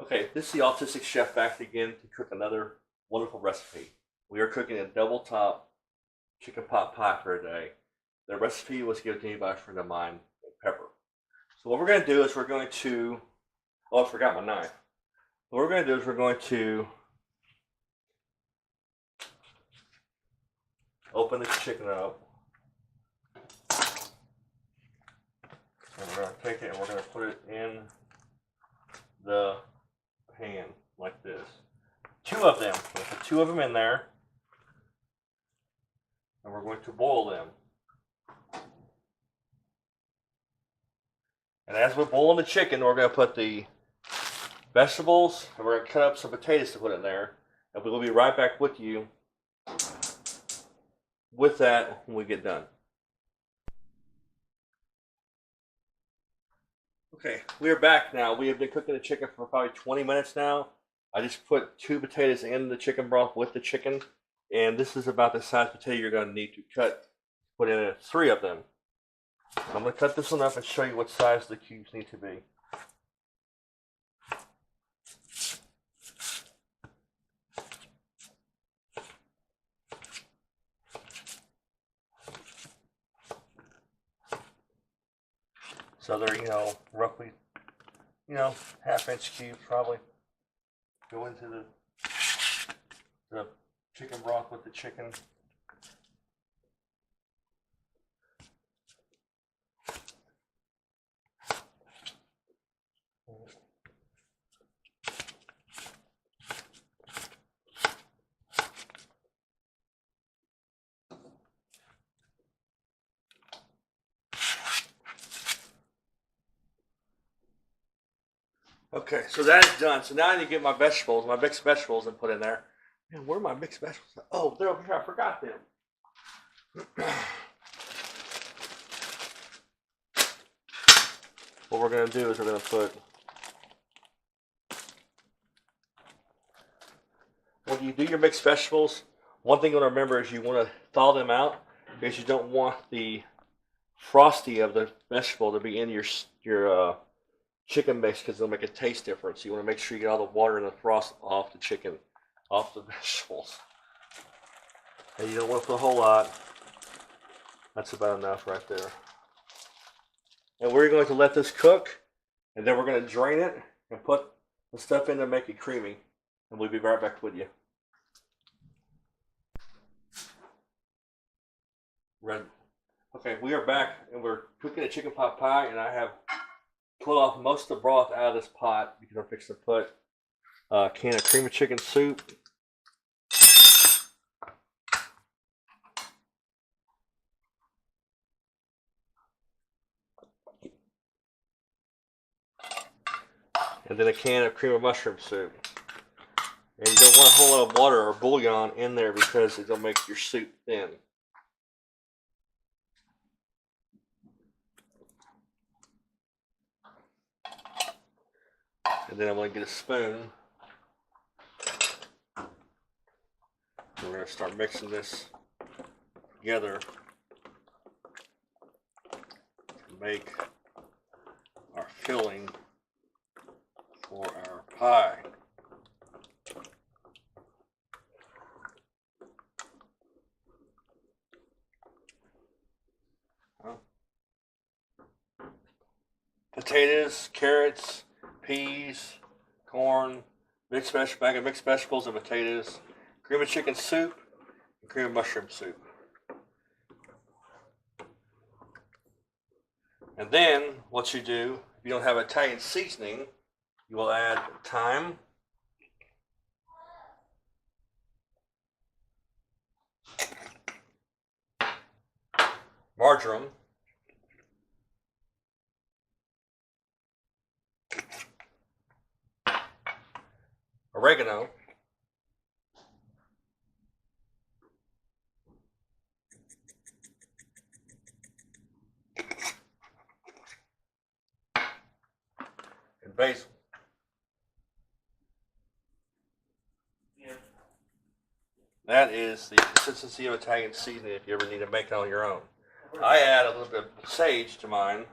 Okay, this is the Autistic Chef back again to cook another wonderful recipe. We are cooking a double top chicken pot pie for today. The recipe was given to me by a friend of mine named Pepper. So what we're going to do is we're going to, oh, I forgot my knife. What we're going to do is we're going to open this chicken up. And we're going to take it and we're going to put it in the pan like this. Two of them. We'll put two of them in there. And we're going to boil them. And as we're boiling the chicken, we're going to put the vegetables and we're going to cut up some potatoes to put in there. And we'll be right back with you with that when we get done. Okay, we are back now. We have been cooking the chicken for probably 20 minutes now. I just put two potatoes in the chicken broth with the chicken. And this is about the size potato you're going to need to put in three of them. I'm going to cut this one up and show you what size the cubes need to be. So they're, roughly, half-inch cubes probably. Go into the chicken broth with the chicken. Okay, so that is done. So now I need to get my vegetables, my mixed vegetables, and put in there. Man, where are my mixed vegetables? Oh, they're over here. I forgot them. What we're going to do is we're going to put, when you do your mixed vegetables, one thing you want to remember is you want to thaw them out because you don't want the frosty of the vegetable to be in your chicken mix because it'll make a taste difference. You want to make sure you get all the water and the frost off the chicken, off the vegetables. And you don't want to put a whole lot. That's about enough right there. And we're going to let this cook, and then we're going to drain it and put the stuff in to make it creamy. And we'll be right back with you. Ready? Okay, we are back, and we're cooking a chicken pot pie, and I have pull off most of the broth out of this pot because I'm fixing to put a can of cream of chicken soup. And then a can of cream of mushroom soup. And you don't want a whole lot of water or bouillon in there because it'll make your soup thin. And then I'm going to get a spoon. And we're going to start mixing this together to make our filling for our pie. Potatoes, carrots, peas, corn, bag of mixed vegetables and potatoes, cream of chicken soup, and cream of mushroom soup. And then what you do, if you don't have Italian seasoning, you will add thyme, marjoram, oregano, and basil. That is the consistency of Italian seasoning if you ever need to make it on your own. I add a little bit of sage to mine.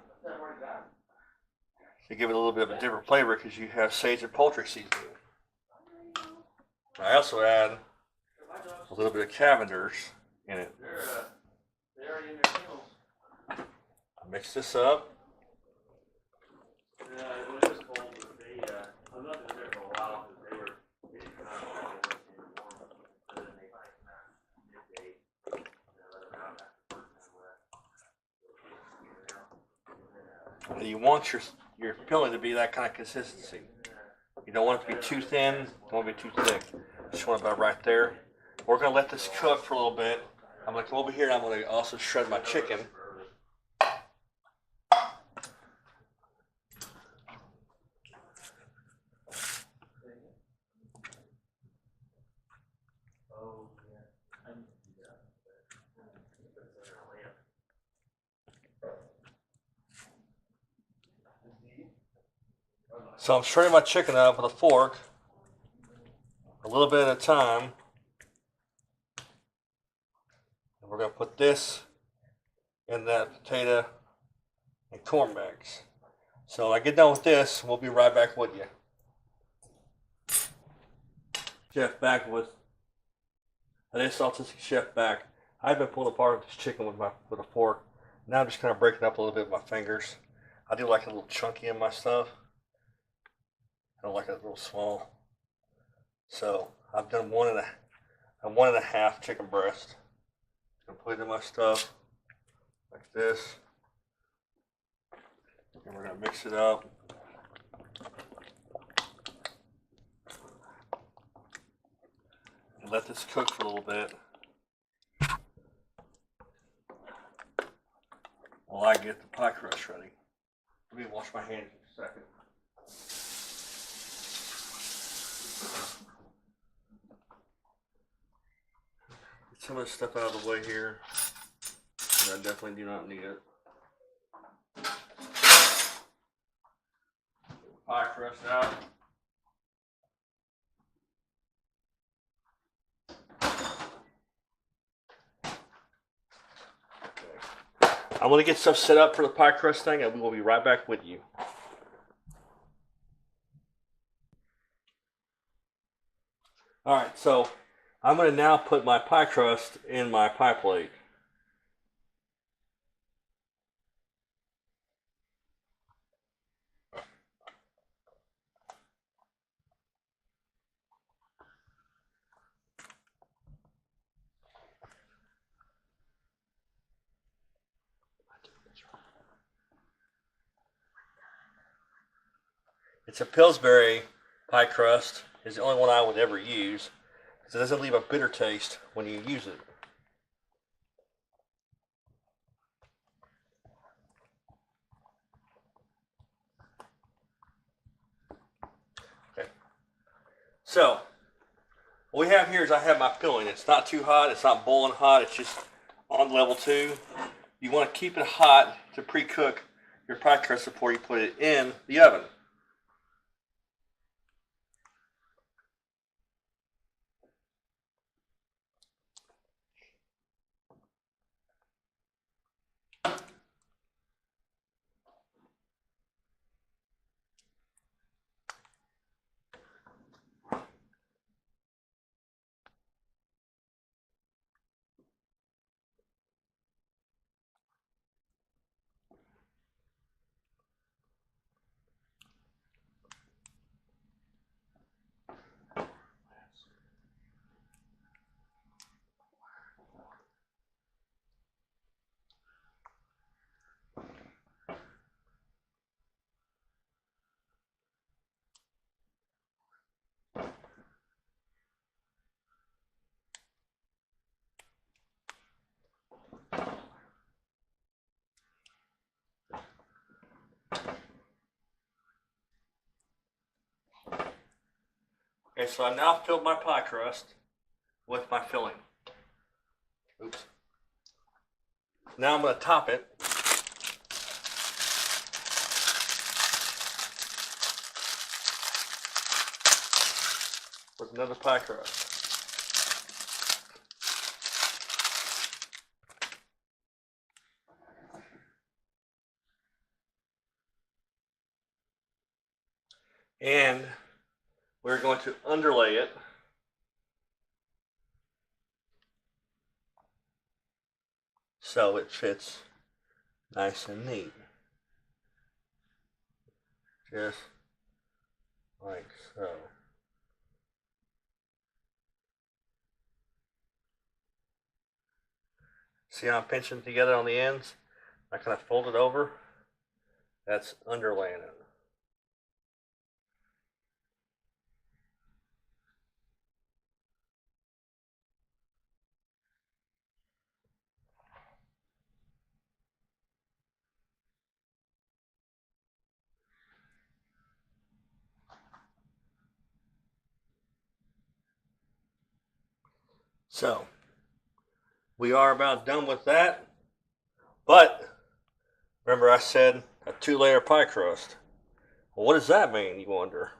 to give it a little bit of a different flavor because you have sage and poultry seasoning. I also add a little bit of Cavenders in it. I mix this up. And you want your filling to be that kind of consistency. You don't want it to be too thin, don't want it to be too thick. Just want it about right there. We're going to let this cook for a little bit. I'm going to come over here and I'm going to also shred my chicken. So I'm shredding my chicken up with a fork, a little bit at a time. And we're going to put this in that potato and corn bags. So when I get done with this, we'll be right back with you. Chef back with this Autistic Chef back. I've been pulling apart this chicken with a fork. Now I'm just kind of breaking it up a little bit with my fingers. I do like it a little chunky in my stuff. I don't like it a little small. So I've done one and a half chicken breast. Completed my stuff like this. And we're gonna mix it up. And let this cook for a little bit. While I get the pie crust ready. Let me wash my hands in a second. Get some of this stuff out of the way here. I definitely do not need it. Pie crust out. I'm going to get stuff set up for the pie crust thing and we will be right back with you. Alright, so I'm going to now put my pie crust in my pie plate. It's a Pillsbury pie crust. It's the only one I would ever use because it doesn't leave a bitter taste when you use it. Okay. So what we have here is I have my filling. It's not too hot. It's not boiling hot. It's just on level 2. You want to keep it hot to pre-cook your pie crust before you put it in the oven. Okay, so I now filled my pie crust with my filling. Oops. Now I'm going to top it. With another pie crust. And we're going to underlay it so it fits nice and neat. Just like so. See how I'm pinching together on the ends? I kind of fold it over. That's underlaying it. So, we are about done with that. But, remember I said a 2-layer pie crust. Well, what does that mean, you wonder?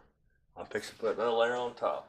I'm fixing to put another layer on top.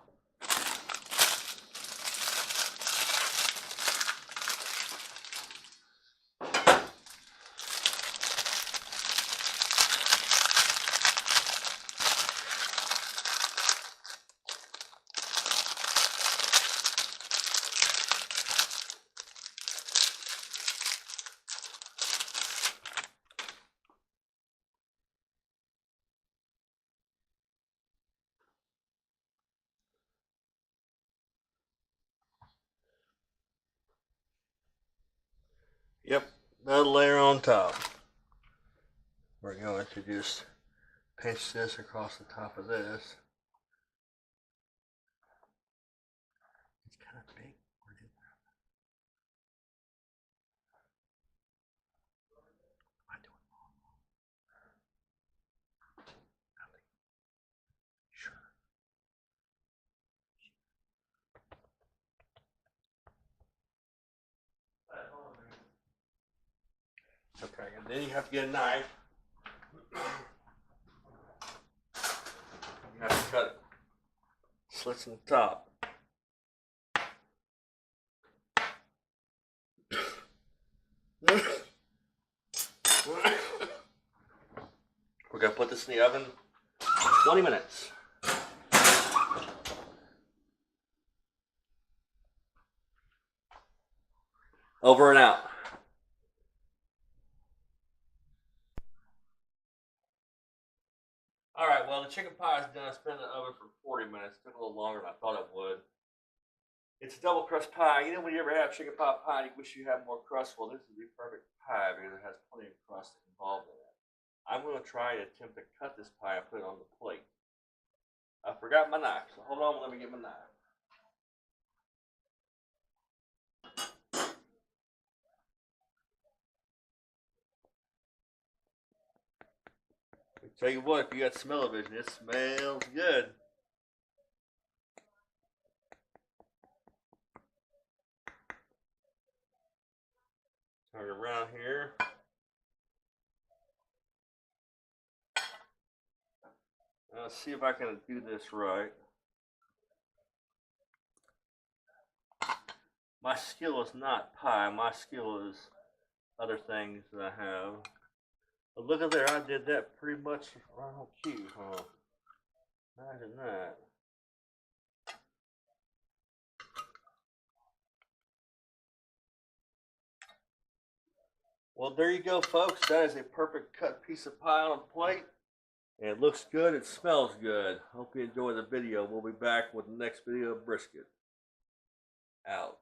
Yep, another layer on top. We're going to just pinch this across the top of this. It's kind of big. Am I doing wrong? Sure. Okay, and then you have to get a knife. You have to cut slits in the top. We're going to put this in the oven 20 minutes. Over and out. Alright, well the chicken pie is done. It's been in the oven for 40 minutes. It took a little longer than I thought it would. It's a double crust pie. You know when you ever have chicken pot pie and you wish you had more crust? Well, this is the perfect pie because it has plenty of crust involved in it. I'm going to try to attempt to cut this pie and put it on the plate. I forgot my knife, so hold on, let me get my knife. I tell you what, if you got smell-o-vision, it smells good. Turn it around here. Let's see if I can do this right. My skill is not pie. My skill is other things that I have. But look at there, I did that pretty much right on cue, huh? Imagine that. Well, there you go, folks. That is a perfect cut piece of pie on a plate. And it looks good. It smells good. Hope you enjoy the video. We'll be back with the next video of brisket. Out.